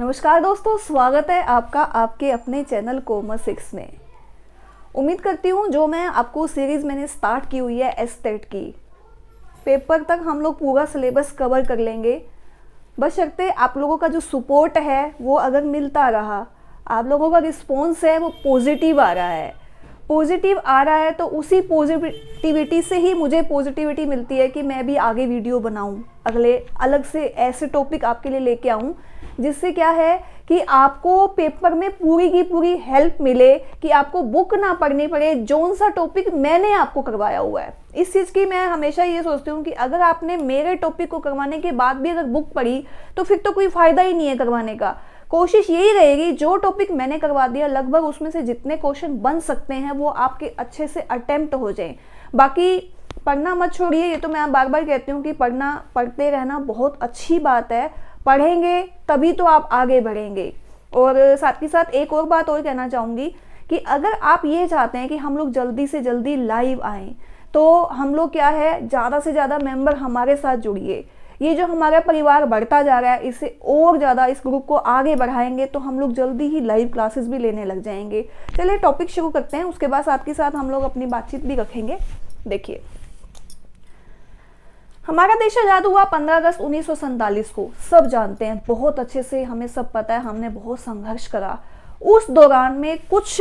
नमस्कार दोस्तों, स्वागत है आपका आपके अपने चैनल कॉमर्स 6 में। उम्मीद करती हूँ जो मैं आपको सीरीज़ मैंने स्टार्ट की हुई है एस्टेट की, पेपर तक हम लोग पूरा सिलेबस कवर कर लेंगे। बशर्ते आप लोगों का जो सपोर्ट है वो अगर मिलता रहा, आप लोगों का रिस्पॉन्स है वो पॉजिटिव आ रहा है तो उसी पॉजिटिविटी से ही मुझे पॉजिटिविटी मिलती है कि मैं भी आगे वीडियो बनाऊं, अगले अलग से ऐसे टॉपिक आपके लिए लेके आऊं जिससे क्या है कि आपको पेपर में पूरी की पूरी हेल्प मिले, कि आपको बुक ना पढ़नी पड़े। जौन सा टॉपिक मैंने आपको करवाया हुआ है, इस चीज़ की मैं हमेशा ये सोचती हूँ कि अगर आपने मेरे टॉपिक को करवाने के बाद भी अगर बुक पढ़ी तो फिर तो कोई फ़ायदा ही नहीं है करवाने का। कोशिश यही रहेगी जो टॉपिक मैंने करवा दिया लगभग उसमें से जितने क्वेश्चन बन सकते हैं वो आपके अच्छे से अटेम्प्ट हो जाएं। बाकी पढ़ना मत छोड़िए, ये तो मैं बार बार कहती हूँ कि पढ़ते रहना बहुत अच्छी बात है। पढ़ेंगे तभी तो आप आगे बढ़ेंगे। और साथ ही साथ एक और बात और कहना चाहूँगी कि अगर आप ये चाहते हैं कि हम लोग जल्दी से जल्दी लाइव आएँ तो हम लोग क्या है, ज़्यादा से ज़्यादा मेंबर हमारे साथ जुड़िए। ये जो हमारा परिवार बढ़ता जा रहा है, इससे और ज़्यादा इस ग्रुप को आगे बढ़ाएंगे तो हम लोग जल्दी ही लाइव क्लासेस भी लेने लग जाएंगे। चलिए टॉपिक शुरू करते हैं, उसके बाद साथ के साथ हम लोग अपनी बातचीत भी रखेंगे। देखिए, हमारा देश आज़ाद हुआ 15 अगस्त 1947 को, सब जानते हैं बहुत अच्छे से, हमें सब पता है, हमने बहुत संघर्ष करा। उस दौरान में कुछ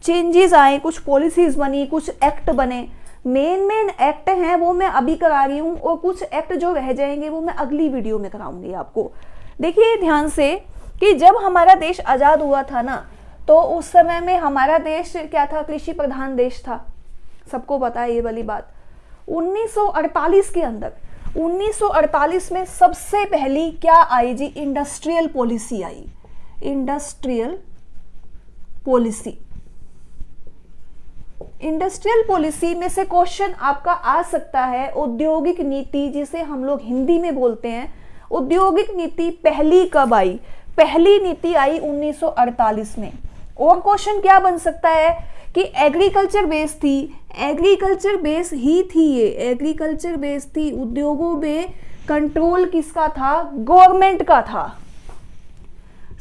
चेंजेस आए, कुछ पॉलिसीज बनी, कुछ एक्ट बने। मेन एक्ट हैं वो मैं अभी करा रही हूँ और कुछ एक्ट जो रह जाएंगे वो मैं अगली वीडियो में कराऊंगी आपको। देखिए ध्यान से कि जब हमारा देश आज़ाद हुआ था ना, तो उस समय में हमारा देश क्या था, कृषि प्रधान देश था, सबको पता है ये वाली बात। 1948 के अंदर 1948 में सबसे पहली क्या आई जी, इंडस्ट्रियल पॉलिसी आई। इंडस्ट्रियल पॉलिसी में से क्वेश्चन आपका आ सकता है औद्योगिक नीति, जिसे हम लोग हिंदी में बोलते हैं। औद्योगिक नीति पहली कब आई? पहली नीति आई 1948 में। और क्वेश्चन क्या बन सकता है कि एग्रीकल्चर बेस थी, एग्रीकल्चर बेस ही थी, ये एग्रीकल्चर बेस थी। उद्योगों में कंट्रोल किसका था? गवर्नमेंट का था,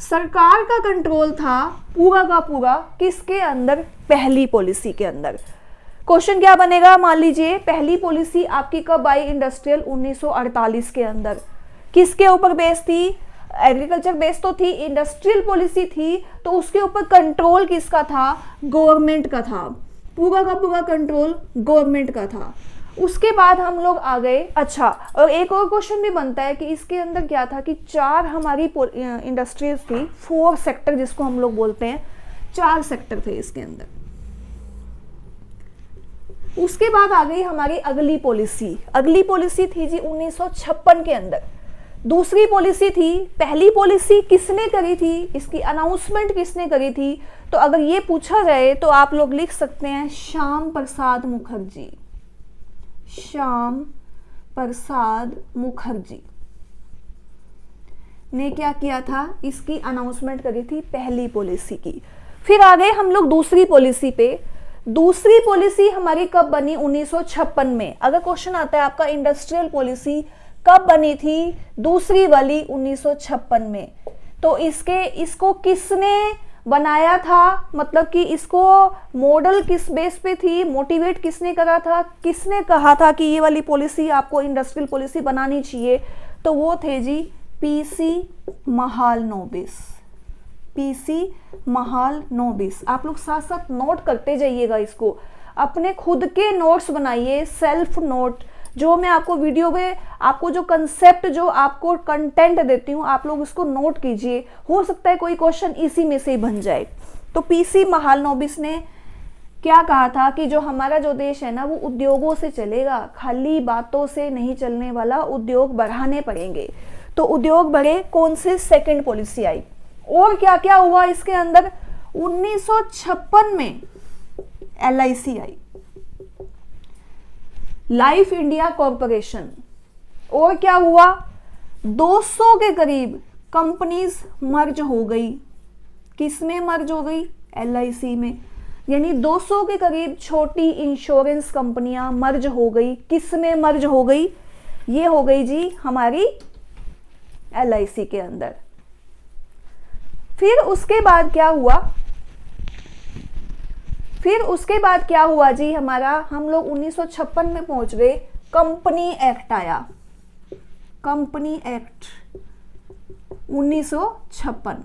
सरकार का कंट्रोल था पूरा का पूरा। किसके अंदर? पहली पॉलिसी के अंदर। क्वेश्चन क्या बनेगा, मान लीजिए पहली पॉलिसी आपकी कब आई? इंडस्ट्रियल 1948 के अंदर। किसके ऊपर बेस थी? एग्रीकल्चर बेस तो थी, इंडस्ट्रियल पॉलिसी थी, तो उसके ऊपर कंट्रोल किसका था? गवर्नमेंट का था, पूरा का पूरा कंट्रोल गवर्नमेंट का था। उसके बाद हम लोग आ गए। अच्छा, और एक और क्वेश्चन भी बनता है कि इसके अंदर क्या था कि 4 हमारी इंडस्ट्रीज थी, 4 सेक्टर जिसको हम लोग बोलते हैं, 4 सेक्टर थे इसके अंदर। उसके बाद आ गई हमारी अगली पॉलिसी। अगली पॉलिसी थी जी 1956 के अंदर। दूसरी पॉलिसी थी। पहली पॉलिसी किसने करी थी, इसकी अनाउंसमेंट किसने करी थी? तो अगर ये पूछा जाए तो आप लोग लिख सकते हैं श्याम प्रसाद मुखर्जी। श्याम प्रसाद मुखर्जी ने क्या किया था? इसकी अनाउंसमेंट करी थी पहली पॉलिसी की। फिर आ गए हम लोग दूसरी पॉलिसी पे। दूसरी पॉलिसी हमारी कब बनी? 1956 में। अगर क्वेश्चन आता है आपका इंडस्ट्रियल पॉलिसी कब बनी थी, दूसरी वाली 1956 में, तो इसको किसने बनाया था? मतलब कि इसको मॉडल किस बेस पे थी, मोटिवेट किसने करा था, किसने कहा था कि ये वाली पॉलिसी आपको इंडस्ट्रियल पॉलिसी बनानी चाहिए? तो वो थे जी पीसी महालनोबिस। पीसी महालनोबिस। आप लोग साथ साथ नोट करते जाइएगा, इसको अपने खुद के नोट्स बनाइए, सेल्फ नोट। जो मैं आपको वीडियो में आपको जो कंसेप्ट, जो आपको कंटेंट देती हूँ, आप लोग इसको नोट कीजिए, हो सकता है कोई क्वेश्चन इसी में से ही बन जाए। तो पीसी महालनोबिस ने क्या कहा था कि जो हमारा जो देश है ना वो उद्योगों से चलेगा, खाली बातों से नहीं चलने वाला, उद्योग बढ़ाने पड़ेंगे। तो उद्योग बढ़े, कौन से? सेकेंड पॉलिसी आई। और क्या क्या हुआ इसके अंदर? 1956 में LIC आई, लाइफ इंडिया कॉरपोरेशन। और क्या हुआ? 200 के करीब कंपनीज मर्ज हो गई। किस में मर्ज हो गई? LIC में। यानी 200 के करीब छोटी इंश्योरेंस कंपनियां मर्ज हो गई। किस में मर्ज हो गई? ये हो गई जी हमारी LIC के अंदर। फिर उसके बाद क्या हुआ, जी हमारा, हम लोग 1956 में पहुंच गए, कंपनी एक्ट आया, कंपनी एक्ट 1956,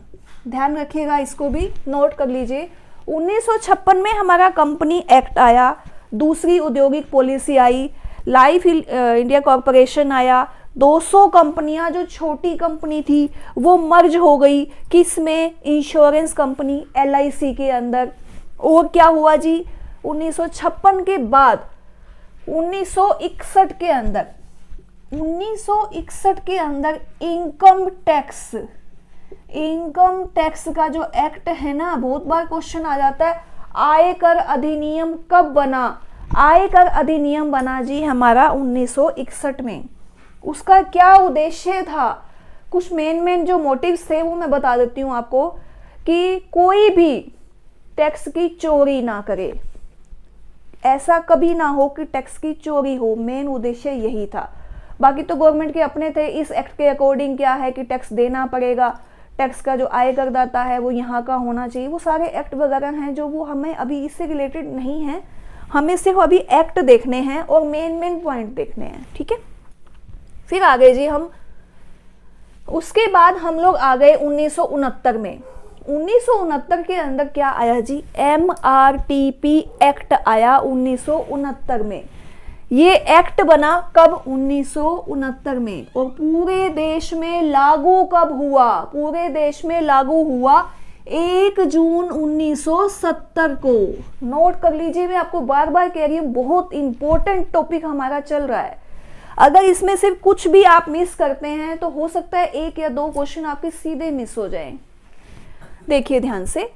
ध्यान रखिएगा, इसको भी नोट कर लीजिए। 1956 में हमारा कंपनी एक्ट आया, दूसरी औद्योगिक पॉलिसी आई, लाइफ इंडिया कॉरपोरेशन आया, 200 कंपनियां जो छोटी कंपनी थी वो मर्ज हो गई, किसमें, इंश्योरेंस कंपनी LIC के अंदर। और क्या हुआ जी, 1956 के बाद 1961 के अंदर इनकम टैक्स का जो एक्ट है ना, बहुत बार क्वेश्चन आ जाता है, आयकर अधिनियम कब बना, आयकर अधिनियम बना जी हमारा 1961 में। उसका क्या उद्देश्य था, कुछ मेन जो मोटिव्स थे वो मैं बता देती हूँ आपको, कि कोई भी टैक्स की चोरी ना करे, ऐसा कभी ना हो कि टैक्स की चोरी हो, मेन उद्देश्य यही था। बाकी तो गवर्नमेंट के अपने थे, इस एक्ट के अकॉर्डिंग क्या है कि टैक्स देना पड़ेगा, टैक्स का जो आय करदाता है वो यहाँ का होना चाहिए, वो सारे एक्ट वगैरह हैं जो वो हमें अभी इससे रिलेटेड नहीं है, हमें सिर्फ अभी एक्ट देखने हैं और मेन पॉइंट देखने हैं, ठीक है। फिर आ गए जी हम, उसके बाद हम लोग आ गए 1969 में। 1969 के अंदर क्या आया जी, MRTP एक्ट आया 1969 में। ये एक्ट बना कब, 1969 में, और पूरे देश में लागू कब हुआ, पूरे देश में लागू हुआ 1 जून 1970 को। नोट कर लीजिए, मैं आपको बार बार कह रही हूँ, बहुत इंपॉर्टेंट टॉपिक हमारा चल रहा है। अगर इसमें सिर्फ कुछ भी आप मिस करते हैं तो हो सकता है 1 या 2 क्वेश्चन आपके सीधे मिस हो जाएं। देखिए ध्यान से,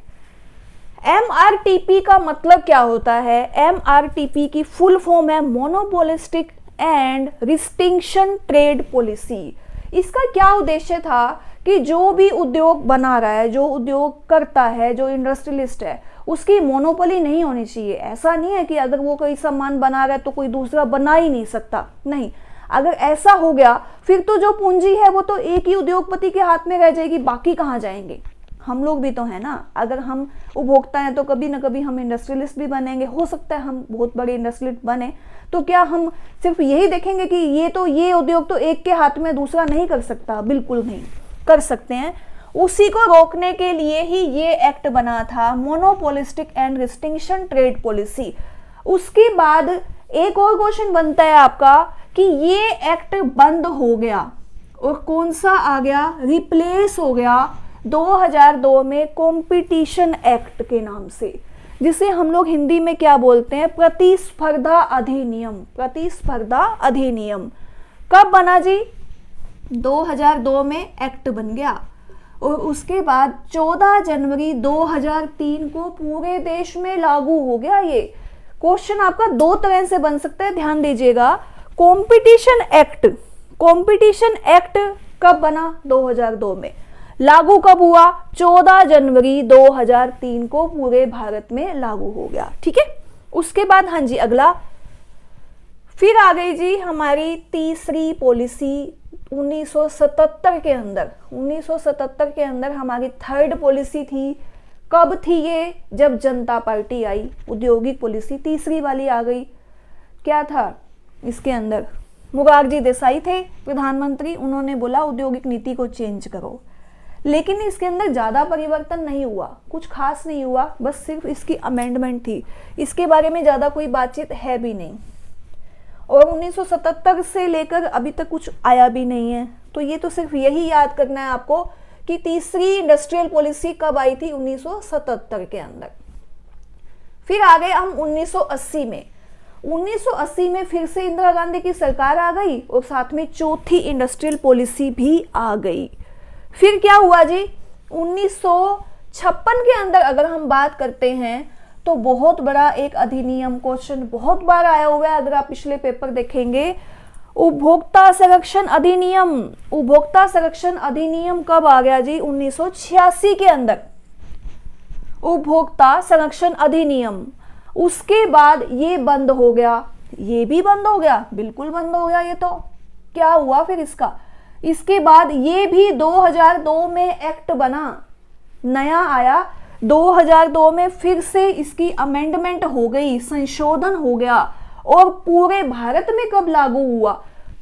MRTP का मतलब क्या होता है, MRTP की फुल फॉर्म है monopolistic and restriction trade policy. इसका क्या उद्देश्य था कि जो भी उद्योग बना रहा है, जो उद्योग करता है, जो इंडस्ट्रियलिस्ट है, उसकी मोनोपोली नहीं होनी चाहिए। ऐसा नहीं है कि अगर वो कोई सामान बना रहा है तो कोई दूसरा बना ही नहीं सकता, नहीं। अगर ऐसा हो गया फिर तो जो पूंजी है वो तो एक ही उद्योगपति के हाथ में रह जाएगी, बाकी कहाँ जाएंगे। हम लोग भी तो है ना, अगर हम उपभोक्ता हैं तो कभी ना कभी हम इंडस्ट्रियलिस्ट भी बनेंगे, हो सकता है हम बहुत बड़े इंडस्ट्रियलिस्ट बने, तो क्या हम सिर्फ यही देखेंगे कि ये उद्योग तो एक के हाथ में दूसरा नहीं कर सकता, बिल्कुल नहीं कर सकते हैं। उसी को रोकने के लिए ही ये एक्ट बना था, monopolistic and restriction trade policy. उसके बाद एक और क्वेश्चन बनता है आपका कि ये एक्ट बंद हो गया और कौन सा आ गया, रिप्लेस हो गया 2002 में कंपटीशन एक्ट के नाम से, जिसे हम लोग हिंदी में क्या बोलते हैं, प्रतिस्पर्धा अधिनियम। प्रतिस्पर्धा अधिनियम कब बना जी, 2002 में एक्ट बन गया और उसके बाद 14 जनवरी 2003 को पूरे देश में लागू हो गया। ये क्वेश्चन आपका 2 तरह से बन सकता है, ध्यान दीजिएगा। कंपटीशन एक्ट कब बना, 2002 में, लागू कब हुआ, 14 जनवरी 2003 को पूरे भारत में लागू हो गया, ठीक है। उसके बाद हाँ जी अगला, फिर आ गई जी हमारी तीसरी पॉलिसी 1977 के अंदर। 1977 के अंदर हमारी थर्ड पॉलिसी थी, कब थी ये, जब जनता पार्टी आई, औद्योगिक पॉलिसी तीसरी वाली आ गई। क्या था इसके अंदर, मोरारजी देसाई थे प्रधानमंत्री, उन्होंने बोला औद्योगिक नीति को चेंज करो, लेकिन इसके अंदर ज्यादा परिवर्तन नहीं हुआ, कुछ खास नहीं हुआ, बस सिर्फ इसकी अमेंडमेंट थी, इसके बारे में ज्यादा कोई बातचीत है भी नहीं। और 1977 से लेकर अभी तक कुछ आया भी नहीं है, तो ये तो सिर्फ यही याद करना है आपको कि तीसरी इंडस्ट्रियल पॉलिसी कब आई थी, 1977 के अंदर। फिर आ गए हम 1980 में। 1980 में फिर से इंदिरा गांधी की सरकार आ गई और साथ में चौथी इंडस्ट्रियल पॉलिसी भी आ गई। फिर क्या हुआ जी, 1956 के अंदर अगर हम बात करते हैं तो बहुत बड़ा एक अधिनियम, क्वेश्चन बहुत बार आया हुआ है, अगर आप पिछले पेपर देखेंगे, उपभोक्ता संरक्षण अधिनियम। उपभोक्ता संरक्षण अधिनियम कब आ गया जी, 1986 के अंदर, उपभोक्ता संरक्षण अधिनियम। उसके बाद ये बंद हो गया, ये भी बंद हो गया, बिल्कुल बंद हो गया। ये तो क्या हुआ फिर इसका, इसके बाद ये भी 2002 में एक्ट बना, नया आया। 2002 में फिर से इसकी अमेंडमेंट हो गई, संशोधन हो गया। और पूरे भारत में कब लागू हुआ?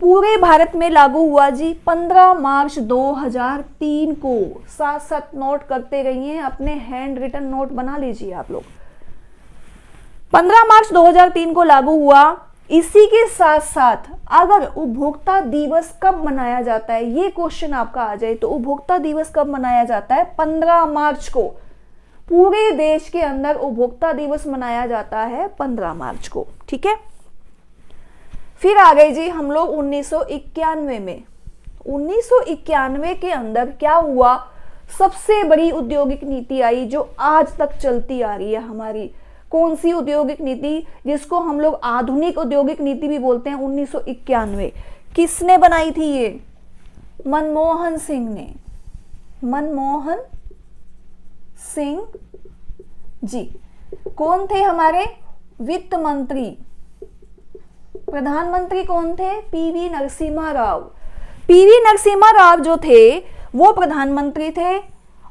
पूरे भारत में लागू हुआ जी 15 मार्च 2003 को। साथ साथ नोट करते रहिए, अपने हैंड रिटन नोट बना लीजिए आप लोग। 15 मार्च 2003 को लागू हुआ। इसी के साथ साथ अगर उपभोक्ता दिवस कब मनाया जाता है, ये क्वेश्चन आपका आ जाए तो उपभोक्ता दिवस कब मनाया जाता है? 15 मार्च को। पूरे देश के अंदर उपभोक्ता दिवस मनाया जाता है 15 मार्च को, ठीक है। फिर आ गए जी हम लोग 1991 में। 1991 के अंदर क्या हुआ? सबसे बड़ी औद्योगिक नीति आई जो आज तक चलती आ रही है हमारी। कौन सी औद्योगिक नीति? जिसको हम लोग आधुनिक औद्योगिक नीति भी बोलते हैं। 1991 किसने बनाई थी ये? मनमोहन सिंह ने। मनमोहन सिंह जी कौन थे हमारे? वित्त मंत्री। प्रधानमंत्री कौन थे? पीवी नरसिम्हा राव। पीवी नरसिम्हा राव जो थे वो प्रधानमंत्री थे।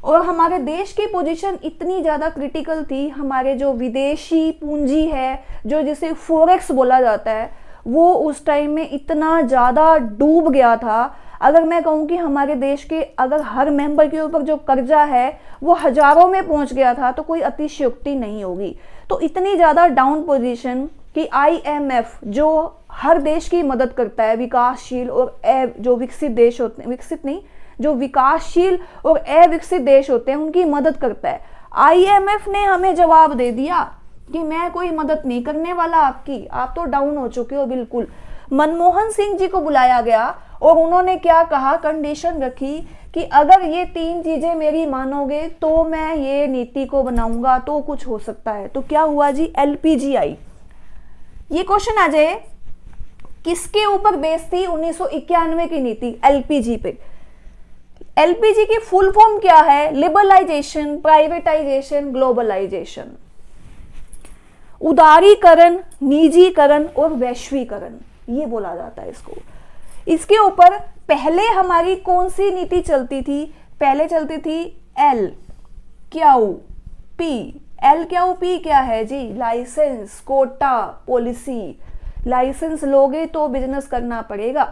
और हमारे देश की पोजीशन इतनी ज्यादा क्रिटिकल थी, हमारे जो विदेशी पूंजी है, जो जिसे फॉरेक्स बोला जाता है, वो उस टाइम में इतना ज्यादा डूब गया था। अगर मैं कहूँ कि हमारे देश के अगर हर मेंबर के ऊपर जो कर्जा है वो हजारों में पहुंच गया था तो कोई अतिशयोक्ति नहीं होगी। तो इतनी ज्यादा डाउन पोजीशन कि आईएमएफ जो हर देश की मदद करता है, विकासशील और जो विकसित देश होते हैं, विकसित नहीं, जो विकासशील और अविकसित देश होते हैं उनकी मदद करता है। आईएमएफ ने हमें जवाब दे दिया कि मैं कोई मदद नहीं करने वाला आपकी, आप तो डाउन हो चुके हो बिल्कुल। मनमोहन सिंह जी को बुलाया गया और उन्होंने क्या कहा? कंडीशन रखी कि अगर ये 3 चीजें मेरी मानोगे तो मैं ये नीति को बनाऊंगा, तो कुछ हो सकता है। तो क्या हुआ जी? एलपीजी आई। ये क्वेश्चन आ जाए किसके ऊपर बेस थी? 1991 की नीति एलपीजी पे। एलपीजी की फुल फॉर्म क्या है? Liberalisation, privatisation, globalisation. उदारीकरण, निजीकरण और वैश्वीकरण, ये बोला जाता है इसको। इसके ऊपर पहले हमारी कौन सी नीति चलती थी? पहले चलती थी L Q P. L Q P क्या है जी? Licence, quota policy. लाइसेंस लोगे तो बिजनेस करना पड़ेगा,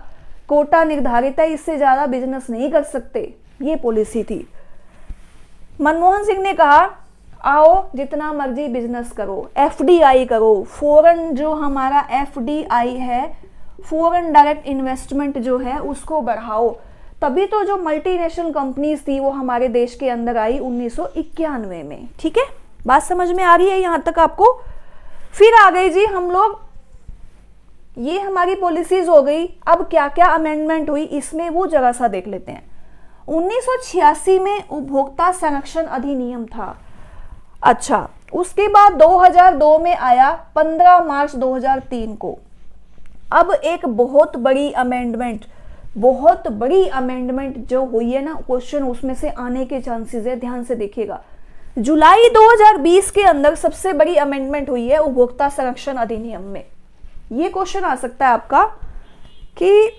कोटा निर्धारित है, इससे ज्यादा बिजनेस नहीं कर सकते, ये पॉलिसी थी। मनमोहन सिंह ने कहा आओ जितना मर्जी बिजनेस करो, एफडीआई करो, फॉरेन जो हमारा एफडीआई है, फॉरेन डायरेक्ट इन्वेस्टमेंट जो है उसको बढ़ाओ। तभी तो जो मल्टीनेशनल कंपनीज थी वो हमारे देश के अंदर आई 1991 में, ठीक है। बात समझ में आ रही है यहां तक आपको? फिर आ गई जी हम लोग, ये हमारी पॉलिसीज हो गई। अब क्या क्या अमेंडमेंट हुई इसमें वो जरा सा देख लेते हैं। 1986 में उपभोक्ता संरक्षण अधिनियम था। अच्छा, उसके बाद 2002 में आया 15 मार्च 2003 को। अब एक बहुत बड़ी अमेंडमेंट जो हुई है ना, क्वेश्चन उसमें से आने के चांसेस है, ध्यान से देखिएगा। जुलाई 2020 के अंदर सबसे बड़ी अमेंडमेंट हुई है उपभोक्ता संरक्षण अधिनियम में। ये क्वेश्चन आ सकता है आपका कि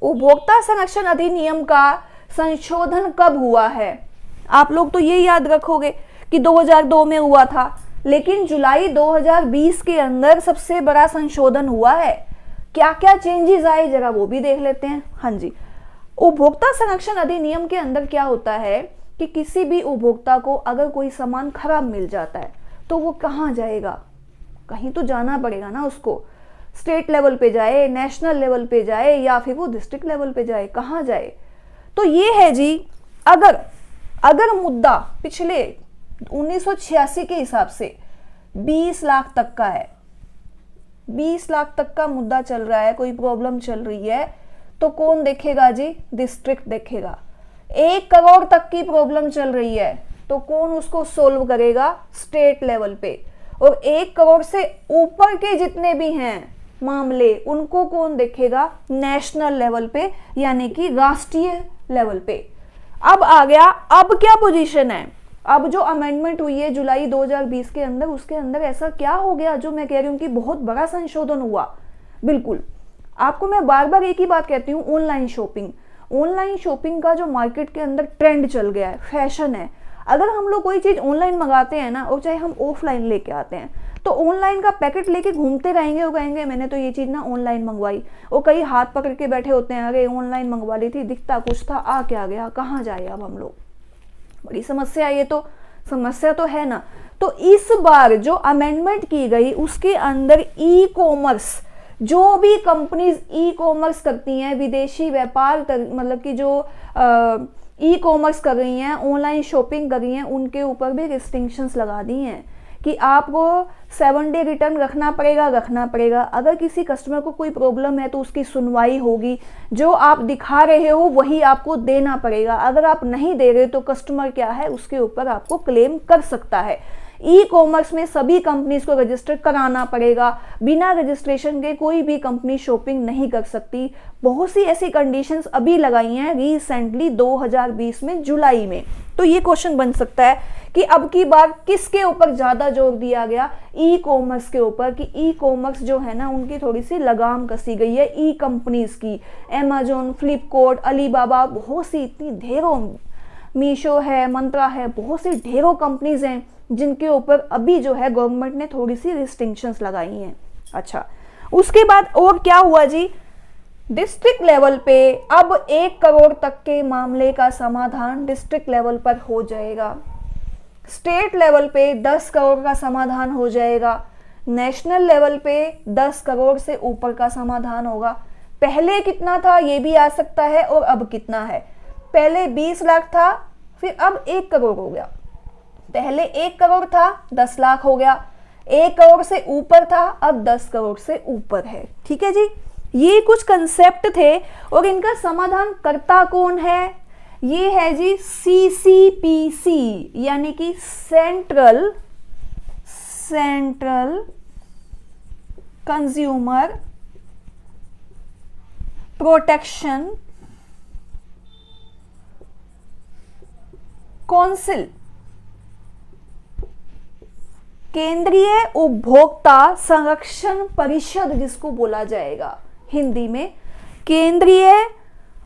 उपभोक्ता संरक्षण अधिनियम का संशोधन कब हुआ है। आप लोग तो ये याद रखोगे कि 2002 में हुआ था, लेकिन जुलाई 2020 के अंदर सबसे बड़ा संशोधन हुआ है। क्या क्या चेंजेस आए जरा वो भी देख लेते हैं। हाँ जी, उपभोक्ता संरक्षण अधिनियम के अंदर क्या होता है कि किसी भी उपभोक्ता को अगर कोई सामान खराब मिल जाता है तो वो कहाँ जाएगा? कहीं तो जाना पड़ेगा ना उसको। स्टेट लेवल पे जाए, नेशनल लेवल पे जाए, या फिर वो डिस्ट्रिक्ट लेवल पे जाए, कहाँ जाए? तो ये है जी, अगर मुद्दा पिछले 1986 के हिसाब से 20 लाख तक का है, 20 लाख तक का मुद्दा चल रहा है, कोई प्रॉब्लम चल रही है, तो कौन देखेगा जी? डिस्ट्रिक्ट देखेगा। 1 करोड़ तक की प्रॉब्लम चल रही है तो कौन उसको सोल्व करेगा? स्टेट लेवल पे। और 1 करोड़ से ऊपर के जितने भी हैं मामले उनको कौन देखेगा? नेशनल लेवल पे, यानी कि राष्ट्रीय लेवल पे। अब आ गया, अब क्या पोजीशन है? अब जो अमेंडमेंट हुई है जुलाई 2020 के अंदर, उसके अंदर ऐसा क्या हो गया जो मैं कह रही हूँ कि बहुत बड़ा संशोधन हुआ? बिल्कुल, आपको मैं बार बार एक ही बात कहती हूँ, ऑनलाइन शॉपिंग का जो मार्केट के अंदर ट्रेंड चल गया है, फैशन है। अगर हम लोग कोई चीज़ ऑनलाइन मंगाते हैं ना, और चाहे हम ऑफलाइन लेके आते हैं, तो ऑनलाइन का पैकेट लेके घूमते रहेंगे और कहेंगे मैंने तो ये चीज़ ना ऑनलाइन मंगवाई, और कई हाथ पकड़ के बैठे होते हैं, अरे ऑनलाइन मंगवा ली थी, दिखता कुछ था, आ क्या गया, कहाँ जाए अब हम लोग। बड़ी समस्या, ये तो समस्या तो है ना। तो इस बार जो अमेंडमेंट की गई उसके अंदर ई कॉमर्स, जो भी कंपनीज ई कॉमर्स करती हैं, विदेशी व्यापार मतलब कि जो ई कॉमर्स कर रही हैं, ऑनलाइन शॉपिंग कर रही हैं, उनके ऊपर भी रिस्ट्रिक्शंस लगा दी हैं कि आपको 7 डे रिटर्न रखना पड़ेगा। अगर किसी कस्टमर को कोई प्रॉब्लम है तो उसकी सुनवाई होगी, जो आप दिखा रहे हो वही आपको देना पड़ेगा। अगर आप नहीं दे रहे तो कस्टमर क्या है, उसके ऊपर आपको क्लेम कर सकता है। ई कॉमर्स में सभी कंपनीज को रजिस्टर कराना पड़ेगा, बिना रजिस्ट्रेशन के कोई भी कंपनी शॉपिंग नहीं कर सकती। बहुत सी ऐसी कंडीशंस अभी लगाई हैं रिसेंटली 2020 में जुलाई में। तो ये क्वेश्चन बन सकता है कि अब की बार किसके ऊपर ज्यादा जोर दिया गया, ई कॉमर्स के ऊपर, कि ई कॉमर्स जो है ना उनकी थोड़ी सी लगाम कसी गई है ई कंपनीज की। अमेजोन, फ्लिपकार्ट, अलीबाबा, बहुत सी इतनी ढेरों, मीशो है, मंत्रा है, बहुत सी ढेरों कंपनीज हैं जिनके ऊपर अभी जो है गवर्नमेंट ने थोड़ी सी रिस्ट्रिक्शंस लगाई हैं। अच्छा, उसके बाद और क्या हुआ जी, डिस्ट्रिक्ट लेवल पे अब 1 करोड़ तक के मामले का समाधान डिस्ट्रिक्ट लेवल पर हो जाएगा। स्टेट लेवल पे 10 करोड़ का समाधान हो जाएगा। नेशनल लेवल पे 10 करोड़ से ऊपर का समाधान होगा। पहले कितना था ये भी आ सकता है, और अब कितना है, पहले 20 लाख था, फिर अब 1 करोड़ हो गया। पहले 1 करोड़ था, 10 लाख हो गया। 1 करोड़ से ऊपर था, अब 10 करोड़ से ऊपर है। ठीक है जी, ये कुछ कंसेप्ट थे, और इनका समाधान करता कौन है, ये है जी सीसीपीसी, यानी कि सेंट्रल कंज्यूमर प्रोटेक्शन काउंसिल, केंद्रीय उपभोक्ता संरक्षण परिषद जिसको बोला जाएगा हिंदी में, केंद्रीय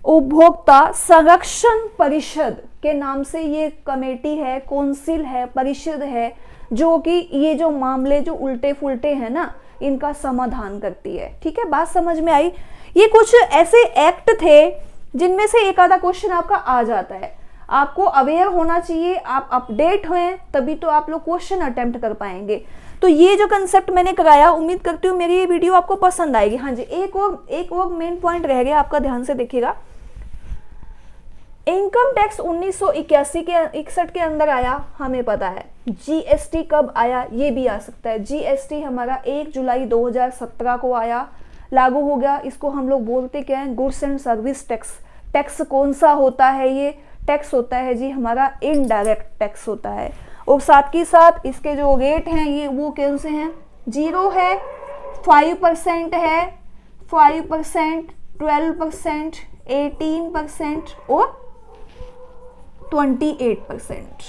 उपभोक्ता संरक्षण परिषद के नाम से ये कमेटी है, काउंसिल है, परिषद है, जो कि ये जो मामले जो उल्टे फुलटे हैं ना इनका समाधान करती है। ठीक है, बात समझ में आई। ये कुछ ऐसे एक्ट थे जिनमें से एक आधा क्वेश्चन आपका आ जाता है, आपको अवेयर होना चाहिए, आप अपडेट हुए तभी तो आप लोग क्वेश्चन अटेम्प्ट कर पाएंगे। तो ये जो कंसेप्ट मैंने कराया, उम्मीद करती हूँ मेरी ये वीडियो आपको पसंद आएगी। हाँ जी, एक और मेन पॉइंट रह गया आपका, ध्यान से देखिएगा। इनकम टैक्स 1981 के 61 के अंदर आया, हमें पता है। जीएसटी कब आया ये भी आ सकता है। जीएसटी हमारा 1 जुलाई 2017 को आया, लागू हो गया। इसको हम लोग बोलते क्या है, goods and service tax. Tax कौन सा होता है, ये टैक्स होता है जी हमारा इनडायरेक्ट टैक्स होता है। और साथ ही साथ इसके जो रेट हैं ये वो कौन से हैं, 0 है, 5% है, 5%, 12%, 18% और 28%,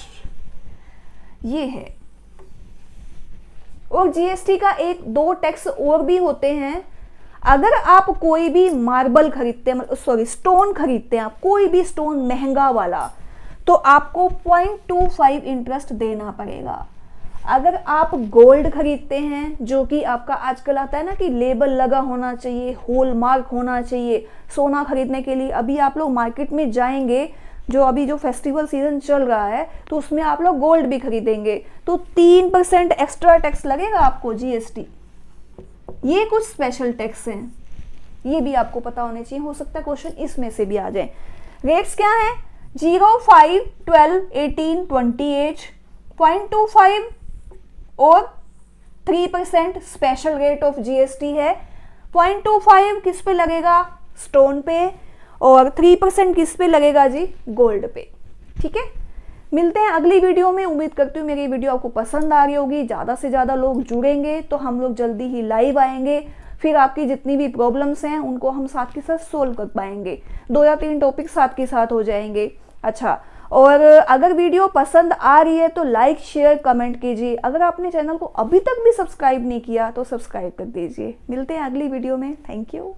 ये है। और जीएसटी का 1-2 टैक्स और भी होते हैं। अगर आप कोई भी मार्बल खरीदते हैं, स्टोन खरीदते हैं, आप कोई भी स्टोन महंगा वाला, तो आपको 0.25 इंटरेस्ट देना पड़ेगा। अगर आप गोल्ड खरीदते हैं, जो कि आपका आजकल आता है ना कि लेबल लगा होना चाहिए, हॉलमार्क होना चाहिए सोना खरीदने के लिए, अभी आप लोग मार्केट में जाएंगे, जो अभी जो फेस्टिवल सीजन चल रहा है तो उसमें आप लोग गोल्ड भी खरीदेंगे तो 3% एक्स्ट्रा टैक्स लगेगा आपको जीएसटी। ये कुछ स्पेशल टैक्स हैं, ये भी आपको पता होने चाहिए, हो सकता है क्वेश्चन इसमें से भी आ जाए। रेट्स क्या है, 0, 5, 12, 18, 28, 0.25 और 3% स्पेशल रेट ऑफ जीएसटी है। 0.25 किस पे लगेगा, स्टोन पे, और 3% किस पे लगेगा जी, गोल्ड पे। ठीक है, मिलते हैं अगली वीडियो में। उम्मीद करती हूँ मेरी वीडियो आपको पसंद आ रही होगी, ज़्यादा से ज़्यादा लोग जुड़ेंगे तो हम लोग जल्दी ही लाइव आएंगे, फिर आपकी जितनी भी प्रॉब्लम्स हैं उनको हम साथ के साथ सोल्व कर पाएंगे। 2 या 3 टॉपिक साथ के साथ हो जाएंगे। अच्छा, और अगर वीडियो पसंद आ रही है तो लाइक, शेयर, कमेंट कीजिए। अगर आपने चैनल को अभी तक भी सब्सक्राइब नहीं किया तो सब्सक्राइब कर दीजिए। मिलते हैं अगली वीडियो में। Thank you.